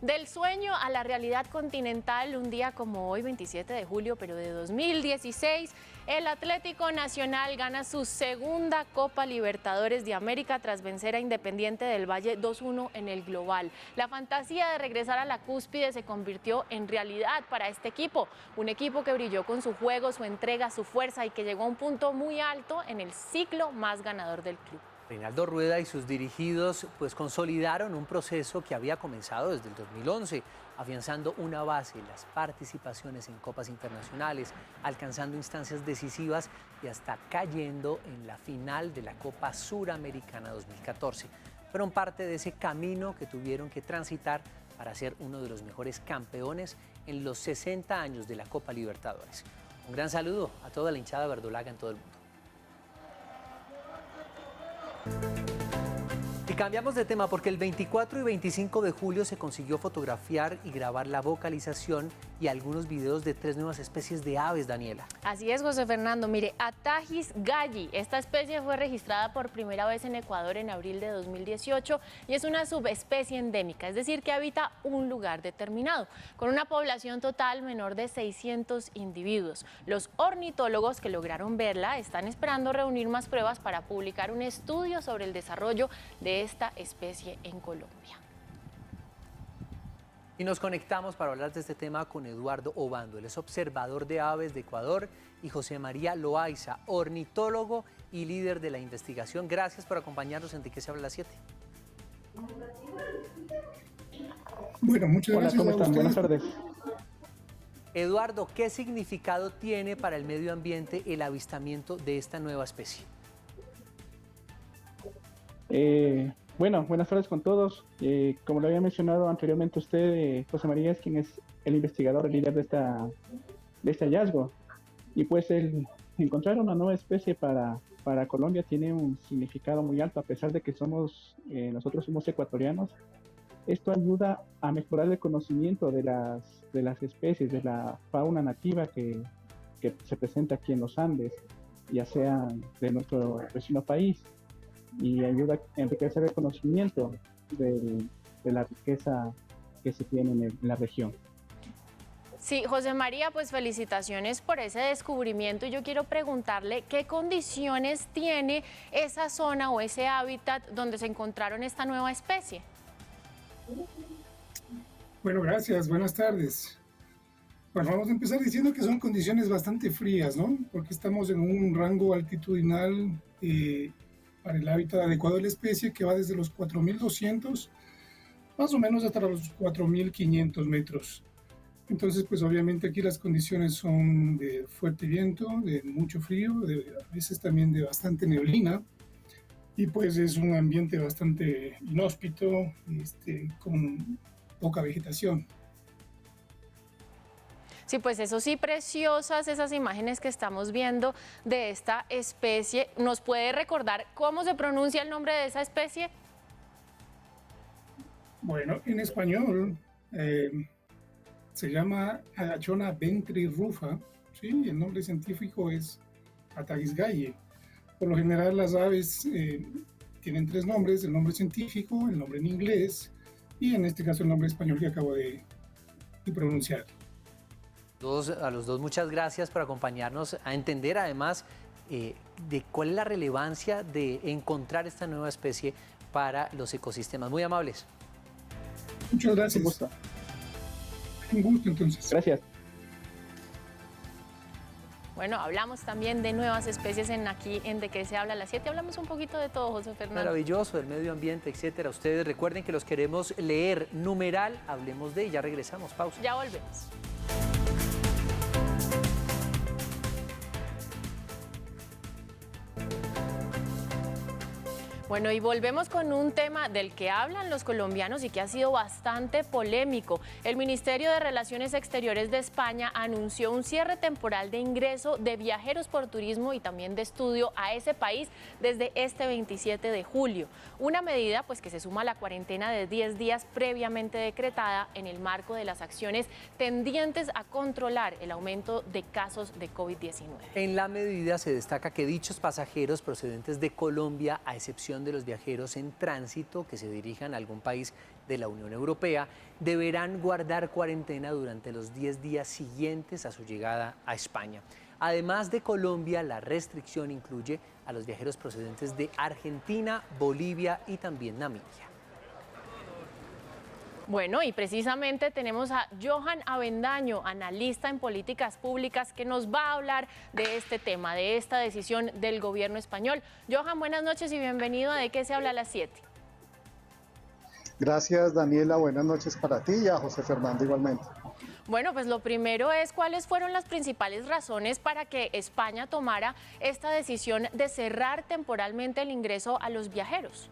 Speaker 1: Del sueño a la realidad continental, un día como hoy, 27 de julio, pero de 2016, el Atlético Nacional gana su segunda Copa Libertadores de América tras vencer a Independiente del Valle 2-1 en el global. La fantasía de regresar a la cúspide se convirtió en realidad para este equipo, un equipo que brilló con su juego, su entrega, su fuerza y que llegó a un punto muy alto en el ciclo más ganador del club.
Speaker 2: Reinaldo Rueda y sus dirigidos pues consolidaron un proceso que había comenzado desde el 2011, afianzando una base, las participaciones en copas internacionales, alcanzando instancias decisivas y hasta cayendo en la final de la Copa Suramericana 2014. Fueron parte de ese camino que tuvieron que transitar para ser uno de los mejores campeones en los 60 años de la Copa Libertadores. Un gran saludo a toda la hinchada verdolaga en todo el mundo. Y cambiamos de tema porque el 24 y 25 de julio se consiguió fotografiar y grabar la vocalización y algunos videos de 3 nuevas especies de aves, Daniela.
Speaker 1: Así es, José Fernando. Mire, Atagis galli. Esta especie fue registrada por primera vez en Ecuador en abril de 2018 y es una subespecie endémica, es decir, que habita un lugar determinado, con una población total menor de 600 individuos. Los ornitólogos que lograron verla están esperando reunir más pruebas para publicar un estudio sobre el desarrollo de esta especie en Colombia.
Speaker 2: Y nos conectamos para hablar de este tema con Eduardo Obando. Él es observador de aves de Ecuador, y José María Loaiza, ornitólogo y líder de la investigación. Gracias por acompañarnos en De Qué se habla a las 7.
Speaker 12: Bueno, muchas gracias.
Speaker 8: Hola, ¿cómo están? Buenas tardes.
Speaker 2: Eduardo, ¿qué significado tiene para el medio ambiente el avistamiento de esta nueva especie?
Speaker 8: Bueno, buenas tardes con todos. Como lo había mencionado anteriormente usted, José María es quien es el investigador, el líder de este hallazgo. Y pues el encontrar una nueva especie para Colombia tiene un significado muy alto, a pesar de que nosotros somos ecuatorianos. Esto ayuda a mejorar el conocimiento de las especies, de la fauna nativa que se presenta aquí en los Andes, ya sea de nuestro vecino país. Y ayuda a enriquecer el conocimiento de la riqueza que se tiene en la región.
Speaker 1: Sí, José María, pues felicitaciones por ese descubrimiento y yo quiero preguntarle qué condiciones tiene esa zona o ese hábitat donde se encontraron esta nueva especie.
Speaker 12: Bueno, gracias, buenas tardes. Bueno, vamos a empezar diciendo que son condiciones bastante frías, ¿no? Porque estamos en un rango altitudinal para el hábitat adecuado de la especie que va desde los 4.200 más o menos hasta los 4.500 metros. Entonces, pues obviamente aquí las condiciones son de fuerte viento, de mucho frío, a veces también de bastante neblina, y pues es un ambiente bastante inhóspito, con poca vegetación.
Speaker 1: Sí, pues eso sí, preciosas esas imágenes que estamos viendo de esta especie. ¿Nos puede recordar cómo se pronuncia el nombre de esa especie?
Speaker 12: Bueno, en español se llama Agachona ventrirufa, ¿sí? El nombre científico es Atagisgaye. Por lo general las aves tienen 3 nombres: el nombre científico, el nombre en inglés y en este caso el nombre español que acabo de pronunciar.
Speaker 2: A los dos muchas gracias por acompañarnos a entender además de cuál es la relevancia de encontrar esta nueva especie para los ecosistemas. Muy amables.
Speaker 12: Muchas gracias. Un gusto entonces.
Speaker 13: Gracias.
Speaker 1: Bueno, hablamos también de nuevas especies aquí en De Qué se habla a las 7. Hablamos un poquito de todo, José Fernando.
Speaker 2: Maravilloso, del medio ambiente, etcétera. Ustedes recuerden que los queremos leer. Numeral, hablemos de, y ya regresamos. Pausa.
Speaker 1: Ya volvemos. Bueno, y volvemos con un tema del que hablan los colombianos y que ha sido bastante polémico. El Ministerio de Relaciones Exteriores de España anunció un cierre temporal de ingreso de viajeros por turismo y también de estudio a ese país desde este 27 de julio. Una medida pues que se suma a la cuarentena de 10 días previamente decretada en el marco de las acciones tendientes a controlar el aumento de casos de COVID-19.
Speaker 2: En la medida se destaca que dichos pasajeros procedentes de Colombia, a excepción de los viajeros en tránsito que se dirijan a algún país de la Unión Europea, deberán guardar cuarentena durante los 10 días siguientes a su llegada a España. Además de Colombia, la restricción incluye a los viajeros procedentes de Argentina, Bolivia y también Namibia.
Speaker 1: Bueno, y precisamente tenemos a Johan Avendaño, analista en políticas públicas, que nos va a hablar de este tema, de esta decisión del gobierno español. Johan, buenas noches y bienvenido a De Qué se habla a las 7.
Speaker 14: Gracias, Daniela. Buenas noches para ti y a José Fernando igualmente.
Speaker 1: Bueno, pues lo primero es cuáles fueron las principales razones para que España tomara esta decisión de cerrar temporalmente el ingreso a los viajeros.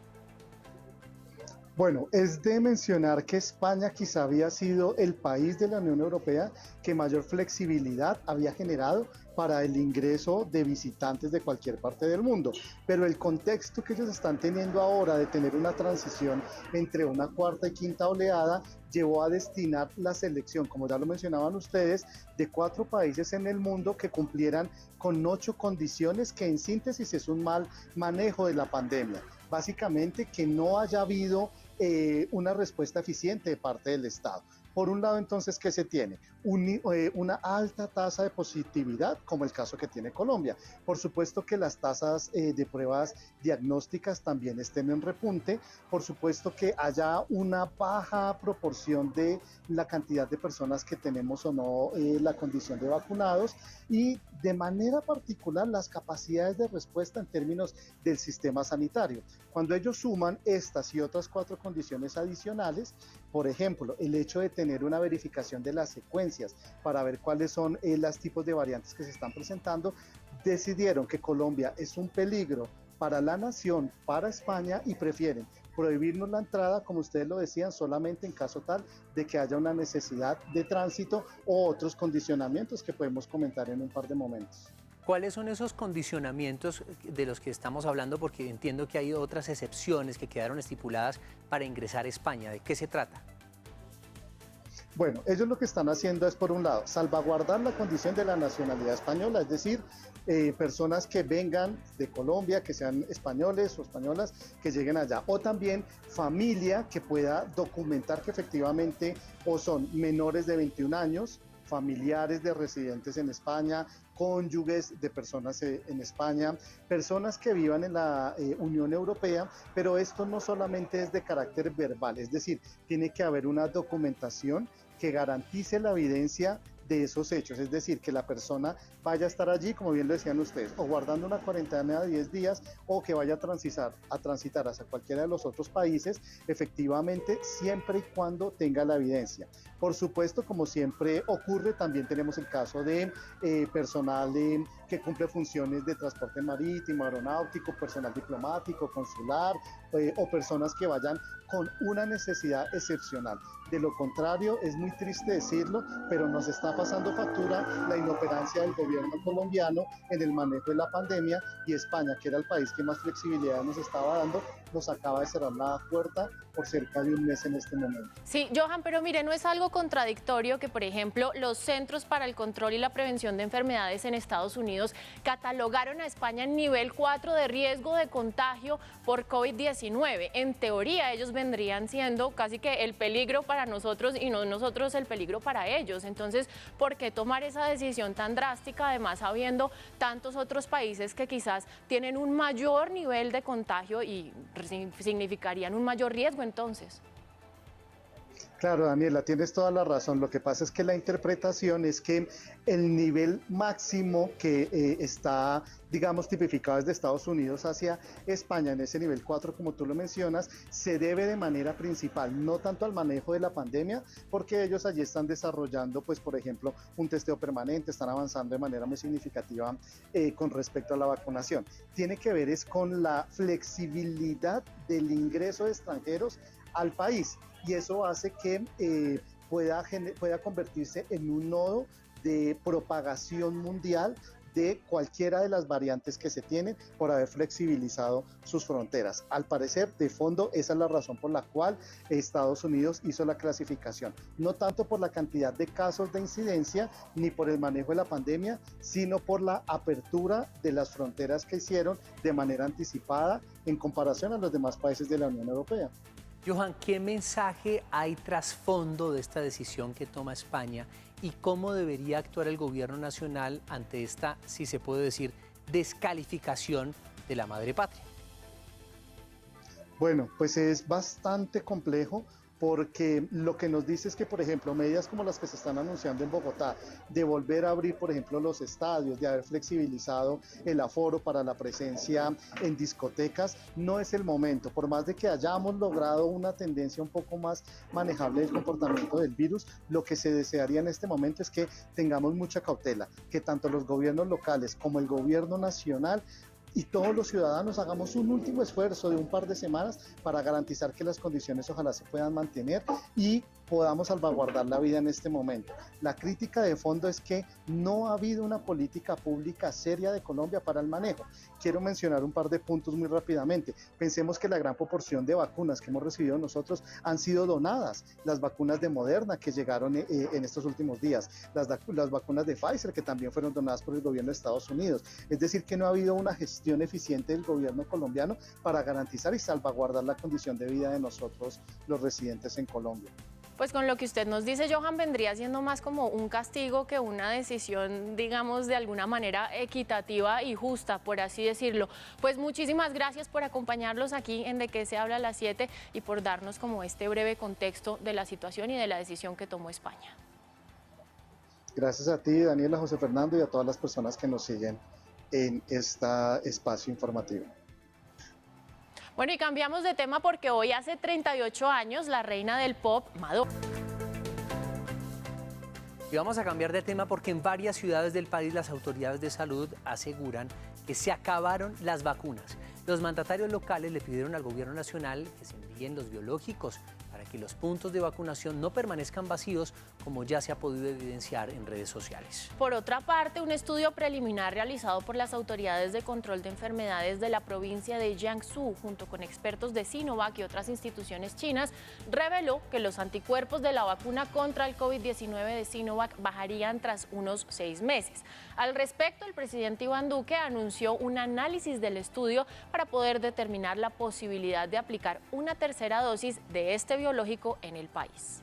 Speaker 14: Bueno, es de mencionar que España quizá había sido el país de la Unión Europea que mayor flexibilidad había generado para el ingreso de visitantes de cualquier parte del mundo, pero el contexto que ellos están teniendo ahora de tener una transición entre una cuarta y quinta oleada llevó a destinar la selección, como ya lo mencionaban ustedes, de 4 países en el mundo que cumplieran con 8 condiciones que en síntesis es un mal manejo de la pandemia. Básicamente que no haya habido una respuesta eficiente de parte del Estado. Por un lado, entonces, ¿qué se tiene? Una alta tasa de positividad, como el caso que tiene Colombia. Por supuesto que las tasas de pruebas diagnósticas también estén en repunte. Por supuesto que haya una baja proporción de la cantidad de personas que tenemos o no la condición de vacunados, y de manera particular las capacidades de respuesta en términos del sistema sanitario. Cuando ellos suman estas y otras 4 condiciones adicionales, por ejemplo, el hecho de tener una verificación de las secuencias para ver cuáles son los tipos de variantes que se están presentando, decidieron que Colombia es un peligro para la nación, para España, y prefieren prohibirnos la entrada, como ustedes lo decían, solamente en caso tal de que haya una necesidad de tránsito o otros condicionamientos que podemos comentar en un par de momentos.
Speaker 2: ¿Cuáles son esos condicionamientos de los que estamos hablando? Porque entiendo que hay otras excepciones que quedaron estipuladas para ingresar a España. ¿De qué se trata?
Speaker 14: Bueno, ellos lo que están haciendo es, por un lado, salvaguardar la condición de la nacionalidad española, es decir, personas que vengan de Colombia, que sean españoles o españolas, que lleguen allá, o también familia que pueda documentar que efectivamente o son menores de 21 años, familiares de residentes en España, cónyuges de personas en España, personas que vivan en la Unión Europea, pero esto no solamente es de carácter verbal, es decir, tiene que haber una documentación que garantice la evidencia de esos hechos, es decir, que la persona vaya a estar allí, como bien lo decían ustedes, o guardando una cuarentena de 10 días, o que vaya a transitar hacia cualquiera de los otros países, efectivamente, siempre y cuando tenga la evidencia. Por supuesto, como siempre ocurre, también tenemos el caso de personal que cumple funciones de transporte marítimo, aeronáutico, personal diplomático, consular, o personas que vayan con una necesidad excepcional. De lo contrario, es muy triste decirlo, pero nos está pasando factura la inoperancia del gobierno colombiano en el manejo de la pandemia, y España, que era el país que más flexibilidad nos estaba dando, nos acaba de cerrar la puerta por cerca de un mes en este momento.
Speaker 1: Sí, Johan, pero mire, ¿no es algo contradictorio que, por ejemplo, los Centros para el Control y la Prevención de Enfermedades en Estados Unidos catalogaron a España en nivel 4 de riesgo de contagio por COVID-19? En teoría, ellos vendrían siendo casi que el peligro para nosotros y no nosotros el peligro para ellos. Entonces, ¿por qué tomar esa decisión tan drástica, además habiendo tantos otros países que quizás tienen un mayor nivel de contagio y significarían un mayor riesgo entonces?
Speaker 14: Claro, Daniela, tienes toda la razón. Lo que pasa es que la interpretación es que el nivel máximo que está, digamos, tipificado desde Estados Unidos hacia España, en ese nivel 4, como tú lo mencionas, se debe de manera principal, no tanto al manejo de la pandemia, porque ellos allí están desarrollando, pues, por ejemplo, un testeo permanente, están avanzando de manera muy significativa con respecto a la vacunación. Tiene que ver es con la flexibilidad del ingreso de extranjeros al país, y eso hace que pueda convertirse en un nodo de propagación mundial de cualquiera de las variantes que se tienen por haber flexibilizado sus fronteras. Al parecer, de fondo, esa es la razón por la cual Estados Unidos hizo la clasificación, no tanto por la cantidad de casos de incidencia ni por el manejo de la pandemia, sino por la apertura de las fronteras que hicieron de manera anticipada en comparación a los demás países de la Unión Europea.
Speaker 2: Johan, ¿qué mensaje hay trasfondo de esta decisión que toma España y cómo debería actuar el gobierno nacional ante esta, si se puede decir, descalificación de la madre patria?
Speaker 14: Bueno, pues es bastante complejo, porque lo que nos dice es que, por ejemplo, medidas como las que se están anunciando en Bogotá, de volver a abrir, por ejemplo, los estadios, de haber flexibilizado el aforo para la presencia en discotecas, no es el momento. Por más de que hayamos logrado una tendencia un poco más manejable del comportamiento del virus, lo que se desearía en este momento es que tengamos mucha cautela, que tanto los gobiernos locales como el gobierno nacional y todos los ciudadanos hagamos un último esfuerzo de un par de semanas para garantizar que las condiciones ojalá se puedan mantener y podamos salvaguardar la vida en este momento. La crítica de fondo es que no ha habido una política pública seria de Colombia para el manejo. Quiero mencionar un par de puntos muy rápidamente. Pensemos que la gran proporción de vacunas que hemos recibido nosotros han sido donadas. Las vacunas de Moderna que llegaron en estos últimos días, las vacunas de Pfizer que también fueron donadas por el gobierno de Estados Unidos. Es decir, que no ha habido una gestión eficiente del gobierno colombiano para garantizar y salvaguardar la condición de vida de nosotros, los residentes en Colombia.
Speaker 1: Pues con lo que usted nos dice, Johan, vendría siendo más como un castigo que una decisión, digamos, de alguna manera equitativa y justa, por así decirlo. Pues muchísimas gracias por acompañarlos aquí en De Qué se habla a las 7 y por darnos como este breve contexto de la situación y de la decisión que tomó España.
Speaker 14: Gracias a ti, Daniela, José Fernando, y a todas las personas que nos siguen en este espacio informativo.
Speaker 1: Bueno, y cambiamos de tema porque hoy hace 38 años la reina del pop, Madonna.
Speaker 2: Y vamos a cambiar de tema porque en varias ciudades del país las autoridades de salud aseguran que se acabaron las vacunas. Los mandatarios locales le pidieron al gobierno nacional que se envíen los biológicos para que los puntos de vacunación no permanezcan vacíos, como ya se ha podido evidenciar en redes sociales.
Speaker 1: Por otra parte, un estudio preliminar realizado por las autoridades de control de enfermedades de la provincia de Jiangsu, junto con expertos de Sinovac y otras instituciones chinas, reveló que los anticuerpos de la vacuna contra el COVID-19 de Sinovac bajarían tras unos 6 meses. Al respecto, el presidente Iván Duque anunció un análisis del estudio para poder determinar la posibilidad de aplicar una tercera dosis de este biológico en el país.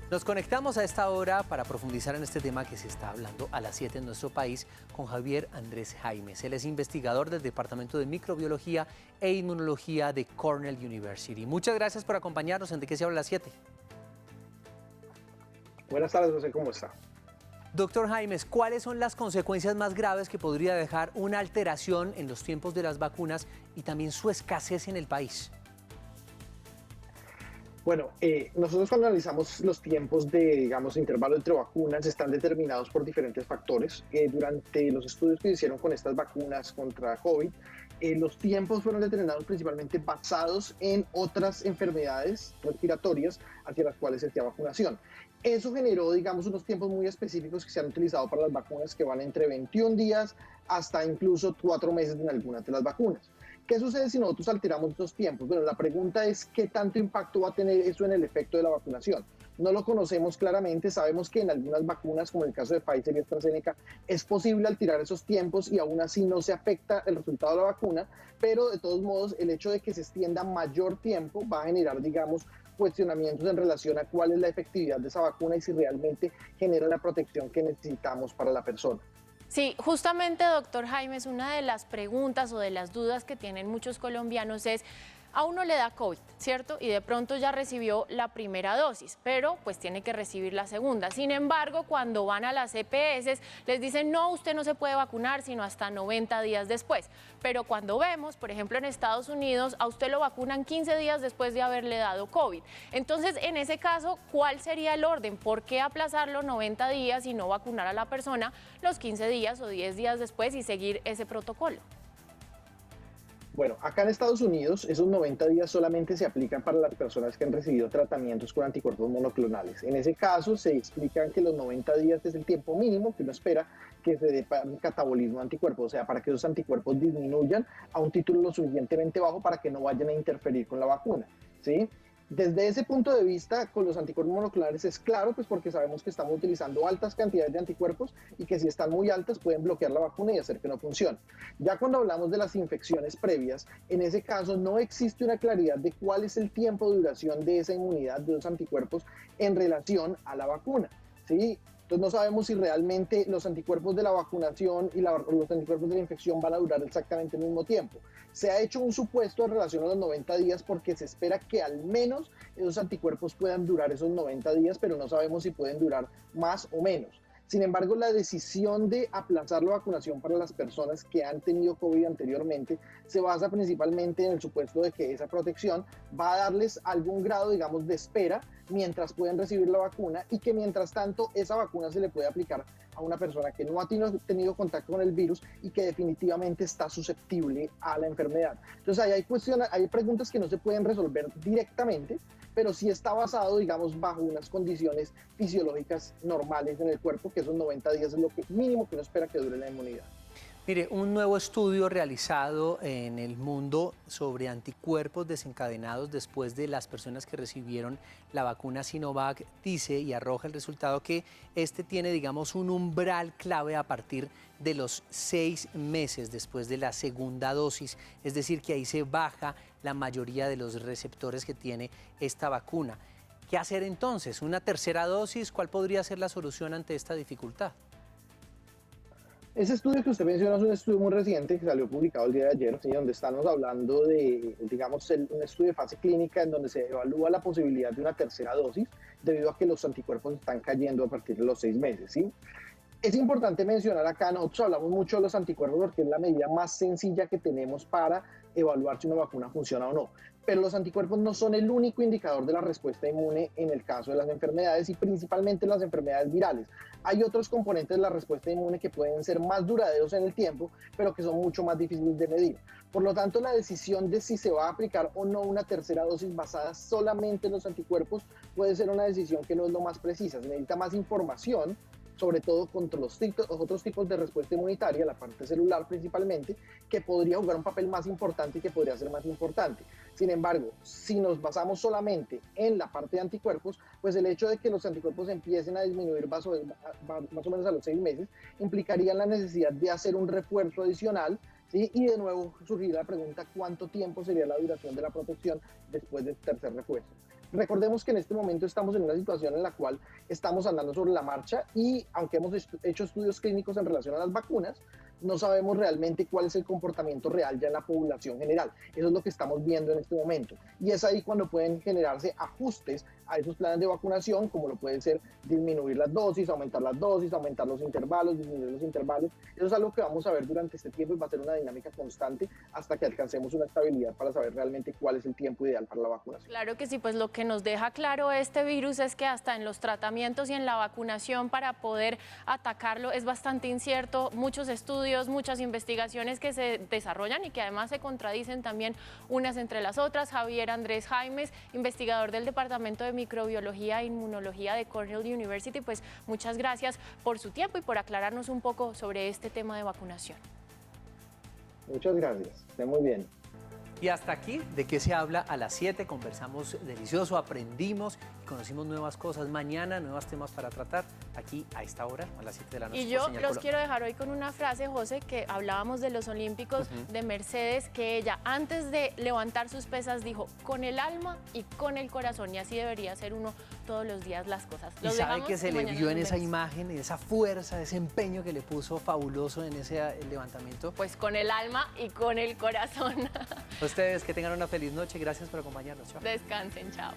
Speaker 2: Nos conectamos a esta hora para profundizar en este tema que se está hablando a las 7 en nuestro país con Javier Andrés Jaimes. Él es investigador del Departamento de Microbiología e Inmunología de Cornell University. Muchas gracias por acompañarnos en De Qué se habla a las 7.
Speaker 13: Buenas tardes, José, ¿cómo está?
Speaker 2: Doctor Jaimes, ¿cuáles son las consecuencias más graves que podría dejar una alteración en los tiempos de las vacunas y también su escasez en el país?
Speaker 13: Bueno, nosotros cuando analizamos los tiempos de, digamos, intervalo entre vacunas, están determinados por diferentes factores. Durante los estudios que se hicieron con estas vacunas contra COVID, los tiempos fueron determinados principalmente basados en otras enfermedades respiratorias hacia las cuales se hacía vacunación. Eso generó, digamos, unos tiempos muy específicos que se han utilizado para las vacunas que van entre 21 días hasta incluso 4 meses en algunas de las vacunas. ¿Qué sucede si nosotros alteramos estos tiempos? Bueno, la pregunta es ¿qué tanto impacto va a tener eso en el efecto de la vacunación? No lo conocemos claramente, sabemos que en algunas vacunas, como en el caso de Pfizer y AstraZeneca, es posible alterar esos tiempos y aún así no se afecta el resultado de la vacuna, pero de todos modos el hecho de que se extienda mayor tiempo va a generar, digamos, cuestionamientos en relación a cuál es la efectividad de esa vacuna y si realmente genera la protección que necesitamos para la persona.
Speaker 1: Sí, justamente, doctor Jaimes, una de las preguntas o de las dudas que tienen muchos colombianos es, a uno le da COVID, ¿cierto? Y de pronto ya recibió la primera dosis, pero pues tiene que recibir la segunda. Sin embargo, cuando van a las EPS, les dicen, no, usted no se puede vacunar sino hasta 90 días después. Pero cuando vemos, por ejemplo, en Estados Unidos, a usted lo vacunan 15 días después de haberle dado COVID. Entonces, en ese caso, ¿cuál sería el orden? ¿Por qué aplazarlo 90 días y no vacunar a la persona los 15 días o 10 días después y seguir ese protocolo?
Speaker 13: Bueno, acá en Estados Unidos esos 90 días solamente se aplican para las personas que han recibido tratamientos con anticuerpos monoclonales. En ese caso se explican que los 90 días es el tiempo mínimo que uno espera que se dé para el catabolismo de anticuerpos, o sea, para que esos anticuerpos disminuyan a un título lo suficientemente bajo para que no vayan a interferir con la vacuna, ¿sí? Desde ese punto de vista, con los anticuerpos monoclonales es claro, pues porque sabemos que estamos utilizando altas cantidades de anticuerpos y que si están muy altas pueden bloquear la vacuna y hacer que no funcione. Ya cuando hablamos de las infecciones previas, en ese caso no existe una claridad de cuál es el tiempo de duración de esa inmunidad de los anticuerpos en relación a la vacuna, ¿sí? Entonces no sabemos si realmente los anticuerpos de la vacunación y los anticuerpos de la infección van a durar exactamente el mismo tiempo. Se ha hecho un supuesto en relación a los 90 días porque se espera que al menos esos anticuerpos puedan durar esos 90 días, pero no sabemos si pueden durar más o menos. Sin embargo, la decisión de aplazar la vacunación para las personas que han tenido COVID anteriormente se basa principalmente en el supuesto de que esa protección va a darles algún grado, digamos, de espera mientras pueden recibir la vacuna y que mientras tanto esa vacuna se le puede aplicar a una persona que no ha tenido contacto con el virus y que definitivamente está susceptible a la enfermedad. Entonces ahí hay preguntas que no se pueden resolver directamente, pero sí está basado, digamos, bajo unas condiciones fisiológicas normales en el cuerpo, que esos 90 días es lo mínimo que uno espera que dure la inmunidad.
Speaker 2: Mire, un nuevo estudio realizado en el mundo sobre anticuerpos desencadenados después de las personas que recibieron la vacuna Sinovac dice y arroja el resultado que este tiene, digamos, un umbral clave a partir de los 6 meses después de la segunda dosis, es decir, que ahí se baja la mayoría de los receptores que tiene esta vacuna. ¿Qué hacer entonces? ¿Una tercera dosis? ¿Cuál podría ser la solución ante esta dificultad?
Speaker 13: Ese estudio que usted menciona es un estudio muy reciente que salió publicado el día de ayer, ¿sí? Donde estamos hablando de, digamos, un estudio de fase clínica en donde se evalúa la posibilidad de una tercera dosis debido a que los anticuerpos están cayendo a partir de los 6 meses, ¿sí? Es importante mencionar acá, nosotros hablamos mucho de los anticuerpos porque es la medida más sencilla que tenemos para evaluar si una vacuna funciona o no. Pero los anticuerpos no son el único indicador de la respuesta inmune en el caso de las enfermedades y principalmente las enfermedades virales. Hay otros componentes de la respuesta inmune que pueden ser más duraderos en el tiempo, pero que son mucho más difíciles de medir. Por lo tanto, la decisión de si se va a aplicar o no una tercera dosis basada solamente en los anticuerpos puede ser una decisión que no es lo más precisa. Se necesita más información, sobre todo contra los otros tipos de respuesta inmunitaria, la parte celular principalmente, que podría jugar un papel más importante y que podría ser más importante. Sin embargo, si nos basamos solamente en la parte de anticuerpos, pues el hecho de que los anticuerpos empiecen a disminuir más o menos a los 6 meses, implicaría la necesidad de hacer un refuerzo adicional, ¿sí? Y de nuevo surgirá la pregunta, ¿cuánto tiempo sería la duración de la protección después del tercer refuerzo? Recordemos que en este momento estamos en una situación en la cual estamos andando sobre la marcha y aunque hemos hecho estudios clínicos en relación a las vacunas, no sabemos realmente cuál es el comportamiento real ya en la población general. Eso es lo que estamos viendo en este momento. Y es ahí cuando pueden generarse ajustes a esos planes de vacunación, como lo puede ser disminuir las dosis, aumentar los intervalos, disminuir los intervalos. Eso es algo que vamos a ver durante este tiempo y va a ser una dinámica constante hasta que alcancemos una estabilidad para saber realmente cuál es el tiempo ideal para la vacunación.
Speaker 1: Claro que sí, pues lo que nos deja claro este virus es que hasta en los tratamientos y en la vacunación para poder atacarlo es bastante incierto. Muchos estudios, muchas investigaciones que se desarrollan y que además se contradicen también unas entre las otras. Javier Andrés Jaimes, investigador del Departamento de Microbiología e Inmunología de Cornell University, pues muchas gracias por su tiempo y por aclararnos un poco sobre este tema de vacunación.
Speaker 13: Muchas gracias, esté muy bien.
Speaker 2: Y hasta aquí, ¿de qué se habla? A las 7 conversamos delicioso, aprendimos y conocimos nuevas cosas. Mañana, nuevos temas para tratar, aquí a esta hora, a las 7 de la noche.
Speaker 1: Y yo los quiero dejar hoy con una frase, José, que hablábamos de los Olímpicos de Mercedes, que ella antes de levantar sus pesas dijo, con el alma y con el corazón, y así debería ser uno todos los días las cosas.
Speaker 2: Y sabe que se le vio en esa imagen, esa fuerza, ese empeño que le puso fabuloso en ese levantamiento.
Speaker 1: Pues con el alma y con el corazón.
Speaker 2: Ustedes que tengan una feliz noche, gracias por acompañarnos. Chao.
Speaker 1: Descansen, chao.